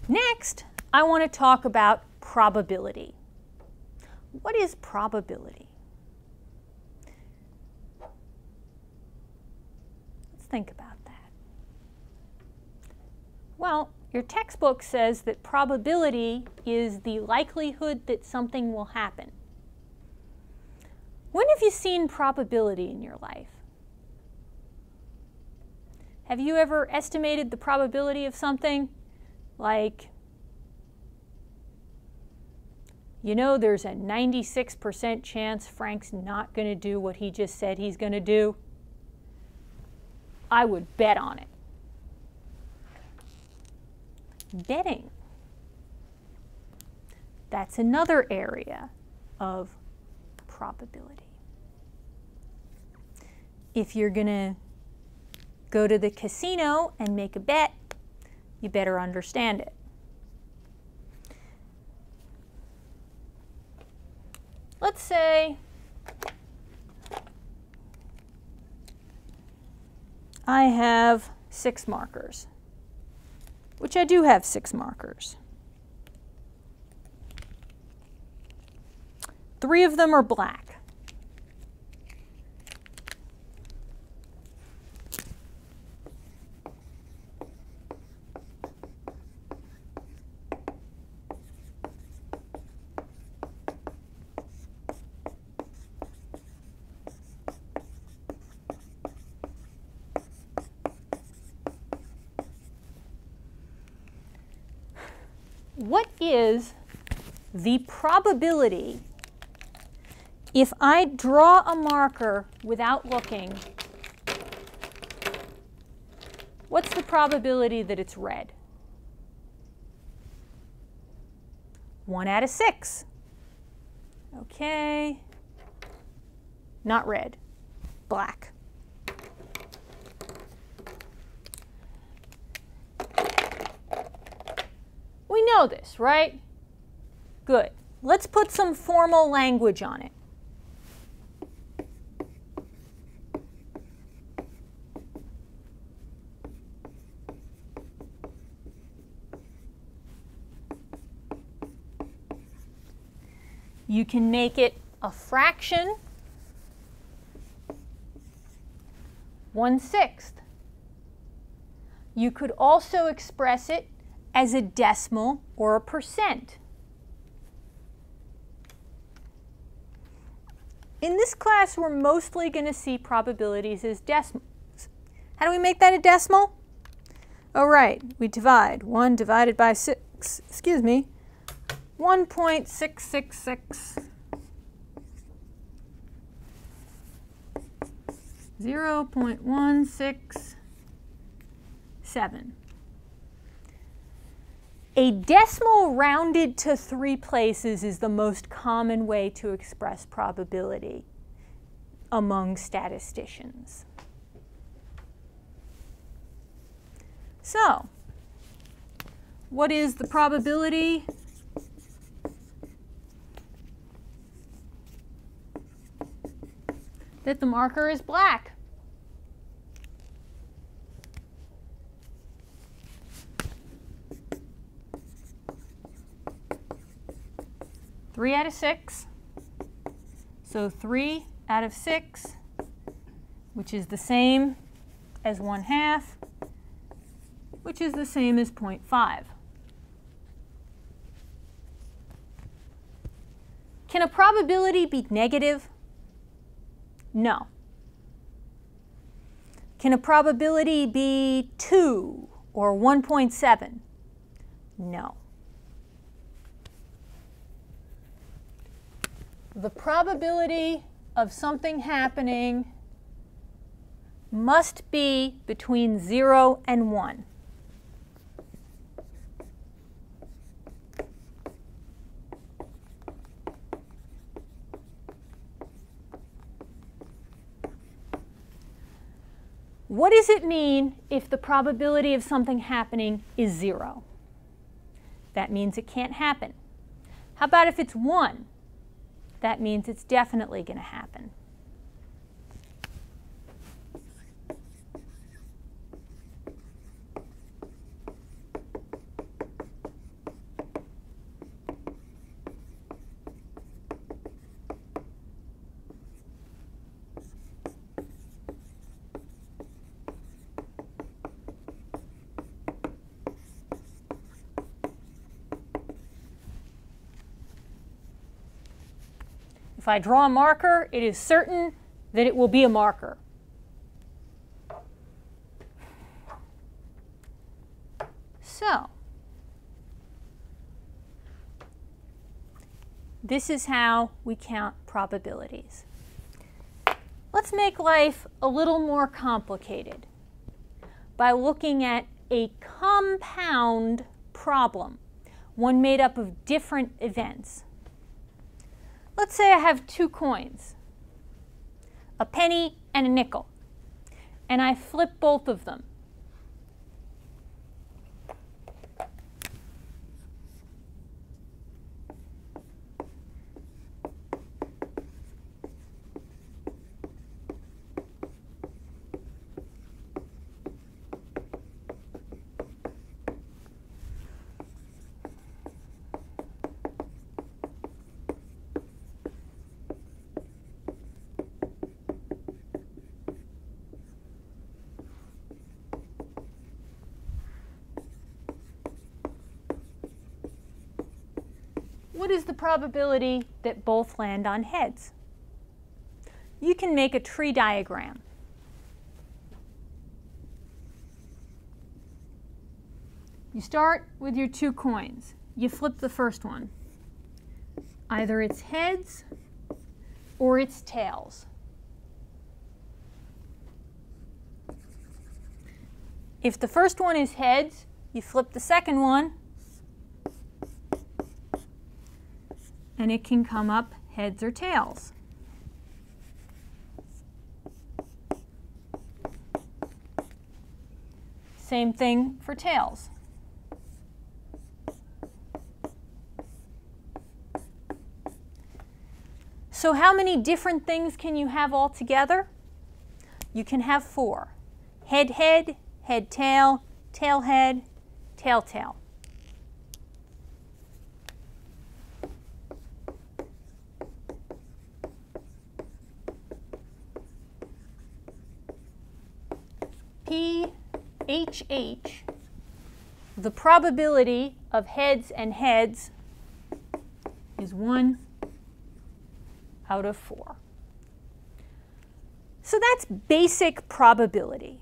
Next, I want to talk about probability. What is probability? Let's think about that. Well, your textbook says that probability is the likelihood that something will happen. When have you seen probability in your life? Have you ever estimated the probability of something? Like, you know, there's a 96% chance Frank's not going to do what he just said he's going to do. I would bet on it. Betting. That's another area of probability. If you're going to go to the casino and make a bet, you better understand it. Let's say I have 6 markers, which I do have 6 markers. 3 of them are black. What is the probability if I draw a marker without looking? What's the probability that it's red? 1 out of 6. Okay. Not red. Black. We know this, right? Good. Let's put some formal language on it. You can make it a fraction, 1/6. You could also express it as a decimal or a percent. In this class, we're mostly going to see probabilities as decimals. How do we make that a decimal? Oh, right, we divide. 1 divided by 6, 1.666. 0.167. A decimal rounded to 3 places is the most common way to express probability among statisticians. So, what is the probability that the marker is black? 3 out of 6. So 3 out of 6, which is the same as 1/2, which is the same as 0.5. Can a probability be negative? No. Can a probability be 2 or 1.7? No. The probability of something happening must be between 0 and 1. What does it mean if the probability of something happening is 0? That means it can't happen. How about if it's 1? That means it's definitely going to happen. If I draw a marker, it is certain that it will be a marker. So, this is how we count probabilities. Let's make life a little more complicated by looking at a compound problem, one made up of different events. Let's say I have two coins, a penny and a nickel, and I flip both of them. What is the probability that both land on heads? You can make a tree diagram. You start with your two coins. You flip the first one. Either it's heads or it's tails. If the first one is heads, you flip the second one, and it can come up heads or tails. Same thing for tails. So how many different things can you have all together? You can have 4. Head, head, head, tail, tail, head, tail, tail. PHH, the probability of heads and heads is 1 out of 4. So that's basic probability.